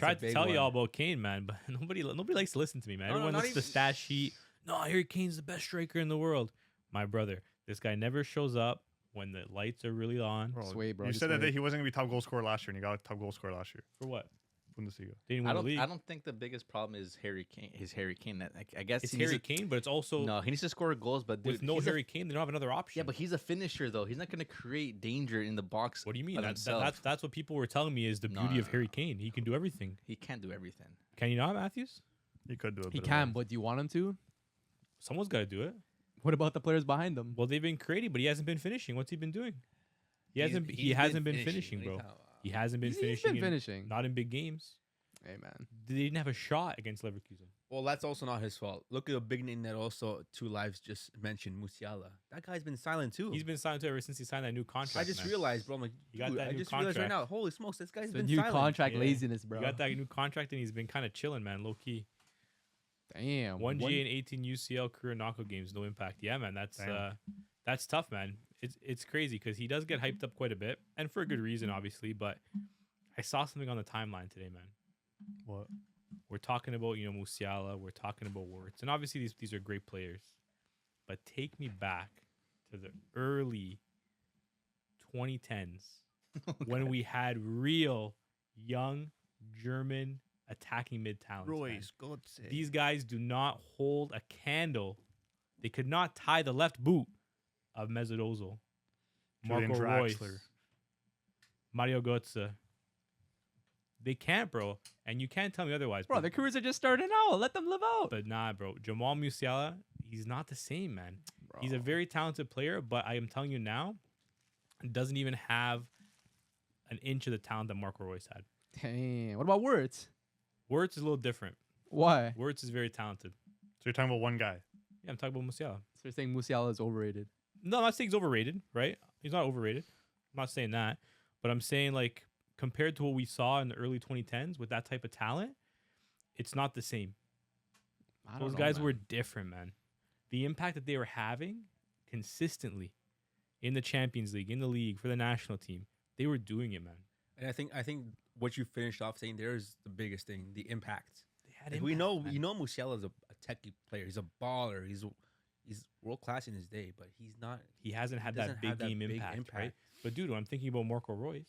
tried to tell y'all about Kane, man, but nobody likes to listen to me, man. No, Everyone not looks at the stat sheet. No, Harry Kane's the best striker in the world. My brother, this guy never shows up when the lights are really on. Bro, Sway, bro. you Just said that wait. he wasn't gonna be top goal scorer last year, and he got a top goal scorer last year. For what? Bundesliga. Didn't win the league. I don't think the biggest problem is Harry Kane. I guess It's he needs Harry to- Kane, but it's also No, he needs to score goals. But dude, with no he's a- Harry Kane, they don't have another option. Yeah, but he's a finisher though. He's not going to create danger in the box. what do you mean? by himself. That's what people were telling me is the No, beauty no, of no, Harry no. Kane. He can do everything. He can't do everything. Can you not, Matthews? He could do a bit. He of can, that. but do you want him to? Someone's got to do it. What about the players behind them? Well, they've been creating, but he hasn't been finishing. What's he been doing? He He's hasn't been finishing. finishing, What are you bro. talking about? He hasn't been He's finishing. been finishing. Not in big games. Hey, man. They didn't have a shot against Leverkusen. Well, that's also not his fault. Look at the big name that also Two Lives just mentioned, Musiala. That guy's been silent too. He's been signed to ever since he signed that new contract. I just man. realized, bro. I'm like, You got dude, that I new just realized right contract. now. Holy smokes, this guy's The been new silent. contract Yeah. laziness, bro. You got that new contract, and he's been kind of chilling, man, low key. Damn. One G and 18 UCL career knockout games, no impact. Yeah, man, that's tough, man. It's crazy because he does get hyped up quite a bit, and for a good reason, obviously. But I saw something on the timeline today, man. What? We're talking about Musiala, we're talking about Wirtz, and obviously these are great players. But take me back to the early 2010s when we had real young German attacking mid talents. Royce, Götze. These guys do not hold a candle. They could not tie the left boot of Mesut Ozil, Julian Marco Reus, Draxler. Mario Götze. They can't, bro. And you can't tell me otherwise. Bro, their careers are just starting out. Let them live out. But nah, bro. Jamal Musiala, he's not the same, man. He's a very talented player, but I am telling you now, doesn't even have an inch of the talent that Marco Reus had. Damn. What about Wirtz? Wirtz is a little different. Why? Wirtz is very talented. So you're talking about one guy. Yeah, I'm talking about Musiala. So you're saying Musiala is overrated. No, I'm not saying he's overrated, right? He's not overrated. I'm not saying that. But I'm saying, like, compared to what we saw in the early 2010s with that type of talent, it's not the same. I don't Those know, guys man. were different, man. The impact that they were having consistently in the Champions League, in the league, for the national team, they were doing it, man. And I think what you finished off saying there is the biggest thing, the impact. They had Like, we impact, know, man. you know, Musiala is a techie player. He's a baller. He's world class in his day, but he's not. He hasn't had doesn't that big have that game big impact, right? impact. But dude, when I'm thinking about Marco Reus,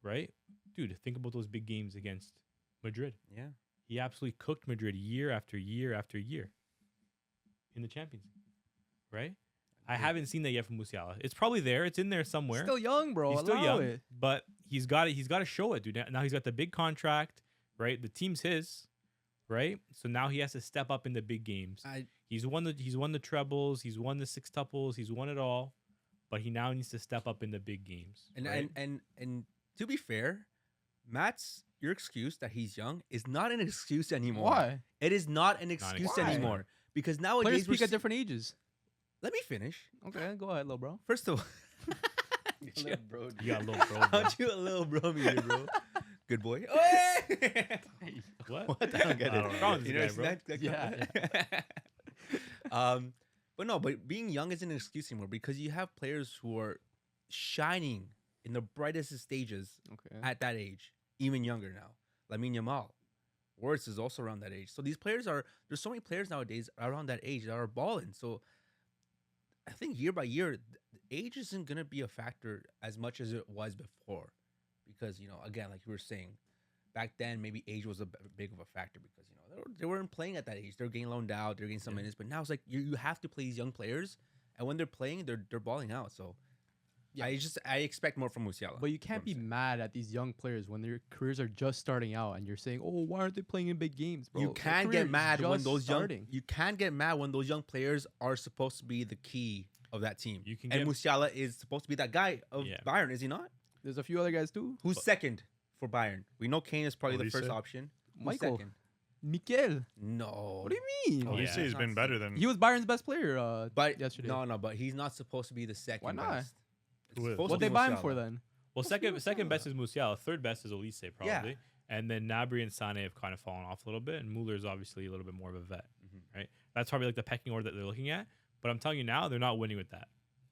right? Dude, think about those big games against Madrid. Yeah. He absolutely cooked Madrid year after year after year in the Champions League, right? I haven't seen that yet from Musiala. It's probably there. It's in there somewhere. Still young, bro. He's still Allow young, it. but he's got it. He's got to show it, dude. Now he's got the big contract, right? The team's his, right? So now he has to step up in the big games. He's won the trebles. He's won the sextuples. He's won it all, but he now needs to step up in the big games. And right? and to be fair, Matt's your excuse that he's young is not an excuse anymore. Why? It is not an excuse excuse. anymore because Players nowadays peak at different ages. Let me finish. Okay, go ahead, little bro. First of all, You got a little bro. bro. aren't you a little bro meter, bro? Good boy. What? What? I don't get I it. don't know. What's wrong with You this know, guy, bro? yeah. But being young isn't an excuse anymore because you have players who are shining in the brightest stages Okay. at that age, even younger now. Lamine Yamal. Wirtz is also around that age. So there's so many players nowadays around that age that are balling. So I think year by year, age isn't going to be a factor as much as it was before. Because, again, like you were saying, back then maybe age was a big of a factor because, they weren't playing at that age. They're getting loaned out. They're getting some minutes. But now it's like you have to play these young players. And when they're playing, they're balling out. So Yeah. I expect more from Musiala. But you can't be mad at these young players when their careers are just starting out and you're saying, "Oh, why aren't they playing in big games, bro?" You Their can career get is mad when just those starting. you can get mad when those young players are supposed to be the key of that team. You can and get- Musiala is supposed to be that guy of Yeah. Bayern, is he not? There's a few other guys too. Who's second for Bayern? We know Kane is probably the Olise? first option. Who's Michael. second? Mikel. No. What do you mean? Oh, Yeah. he has been better than. He was Bayern's best player But yesterday. no, but he's not supposed to be the second Why not? best. It's Who is? supposed What to they be buy him Musiala. for then? Well, second best is Musiala. Third best is Olise, probably. Yeah. And then Gnabry and Sané have kind of fallen off a little bit. And Muller's obviously a little bit more of a vet, Mhm. right? That's probably like the pecking order that they're looking at. But I'm telling you now, they're not winning with that.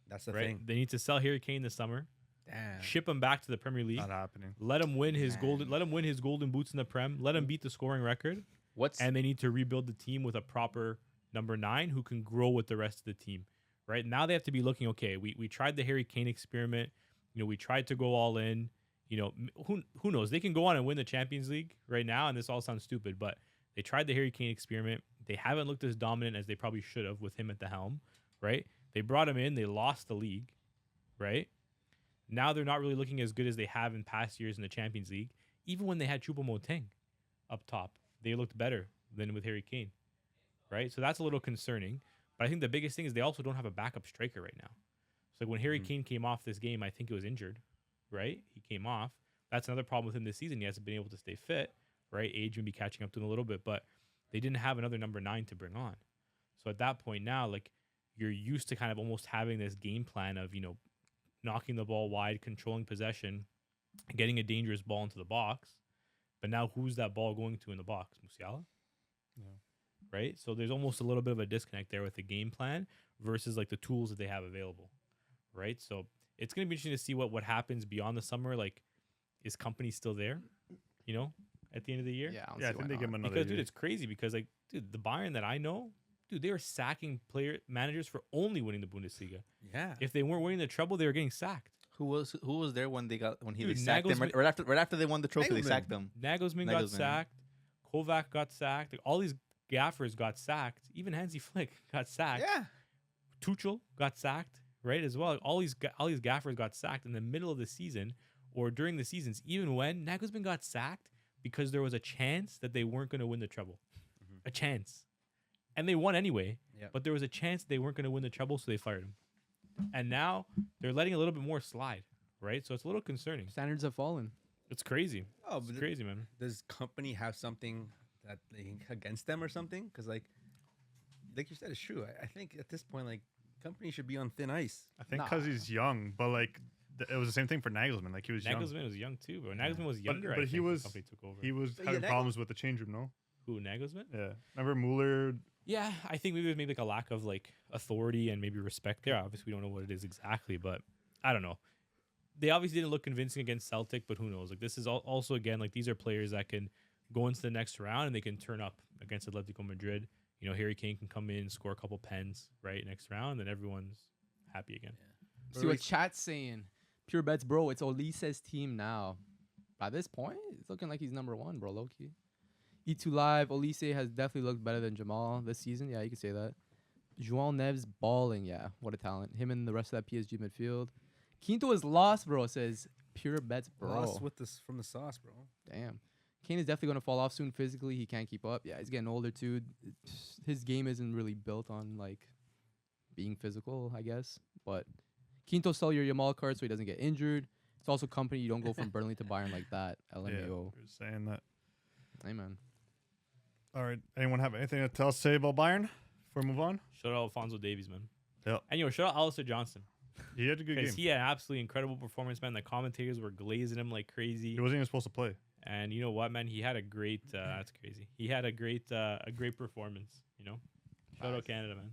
That's the Right? thing. They need to sell Harry Kane this summer. Damn. ship him back to the Premier League, Not happening. let him win his Man. golden boots in the Prem, let him beat the scoring record, What's and they need to rebuild the team with a proper number 9 who can grow with the rest of the team. Right now they have to be looking, okay, we tried the Harry Kane experiment, we tried to go all in. Who knows? They can go on and win the Champions League right now, and this all sounds stupid, but they tried the Harry Kane experiment. They haven't looked as dominant as they probably should have with him at the helm, right? They brought him in. They lost the league, right? Now they're not really looking as good as they have in past years in the Champions League. Even when they had Choupo-Moting up top, they looked better than with Harry Kane, right? So that's a little concerning. But I think the biggest thing is they also don't have a backup striker right now. So when Harry Kane came off this game, I think it was injured, right? He came off. That's another problem with him this season. He hasn't been able to stay fit, right? Age may be catching up to him a little bit, but they didn't have another number 9 to bring on. So at that point now, like, you're used to kind of almost having this game plan of, knocking the ball wide, controlling possession, getting a dangerous ball into the box. But now who's that ball going to in the box? Musiala? Yeah. Right? So there's almost a little bit of a disconnect there with the game plan versus like the tools that they have available. Right? So it's going to be interesting to see what happens beyond the summer. Like, is Kompany still there? At the end of the year? Yeah, Yeah, I think they give him another Because, dude, year. it's crazy because, like, dude, the Bayern that I know, dude, they were sacking managers for only winning the Bundesliga. Yeah. If they weren't winning the treble, they were getting sacked. who was there when they Dude, sacked them Nagelsmann- right after they won the trophy? They Nagelsmann. sacked them. Nagelsmann got Nagelsmann. sacked. Kovac got sacked. Like, all these gaffers got sacked. Even Hansi Flick got sacked. Yeah. Tuchel got sacked, right, as well. Like, all these gaffers got sacked in the middle of the season or during the seasons, even when Nagelsmann got sacked because there was a chance that they weren't going to win the treble. A chance. And they won anyway, Yep. but there was a chance they weren't going to win the treble, so they fired him. And now they're letting a little bit more slide, right? So it's a little concerning. Standards have fallen. It's crazy. Oh, It's but crazy, man. does Kompany have something that they against them or something? Because like you said, it's true. I think at this point, like, Kompany should be on thin ice. I think because Nah. he's young, but like it was the same thing for Nagelsmann. Like he was young. Nagelsmann was young too, but Nagelsmann was younger. but I he think, when was- Kompany took over. He was But having yeah, problems with the change room, no? Who, Nagelsmann? Yeah. Remember Mueller? Yeah, I think maybe like a lack of like authority and maybe respect there. Obviously, we don't know what it is exactly, but I don't know. They obviously didn't look convincing against Celtic, but who knows? Like, this is also again, like, these are players that can go into the next round and they can turn up against Atletico Madrid. Harry Kane can come in, score a couple pens right next round, and everyone's happy again. See what chat's saying. Pure bets, bro. It's Olise's team now. By this point, it's looking like he's number 1, bro. Low key. E2 Live. Olise has definitely looked better than Jamal this season. Yeah, you can say that. João Neves balling. Yeah, what a talent. Him and the rest of that PSG midfield. Quinto is lost, bro. Says pure bets, bro. Lost with this from the sauce, bro. Damn. Kane is definitely going to fall off soon physically. He can't keep up. Yeah, he's getting older too. His game isn't really built on like being physical, I guess. But Quinto sell your Yamal card so he doesn't get injured. It's also Kompany. You don't go from Burnley to Bayern like that. Yeah, LMAO. you're saying that. Amen. All right. Anyone have anything to tell us say about Bayern before we move on? Shout out Alphonso Davies, man. Yep. And shout out Alistair Johnson. He had a good game. Because he had an absolutely incredible performance, man. The commentators were glazing him like crazy. He wasn't even supposed to play. And you know what, man? He had a great that's crazy. He had a great performance, Shout out Canada, man.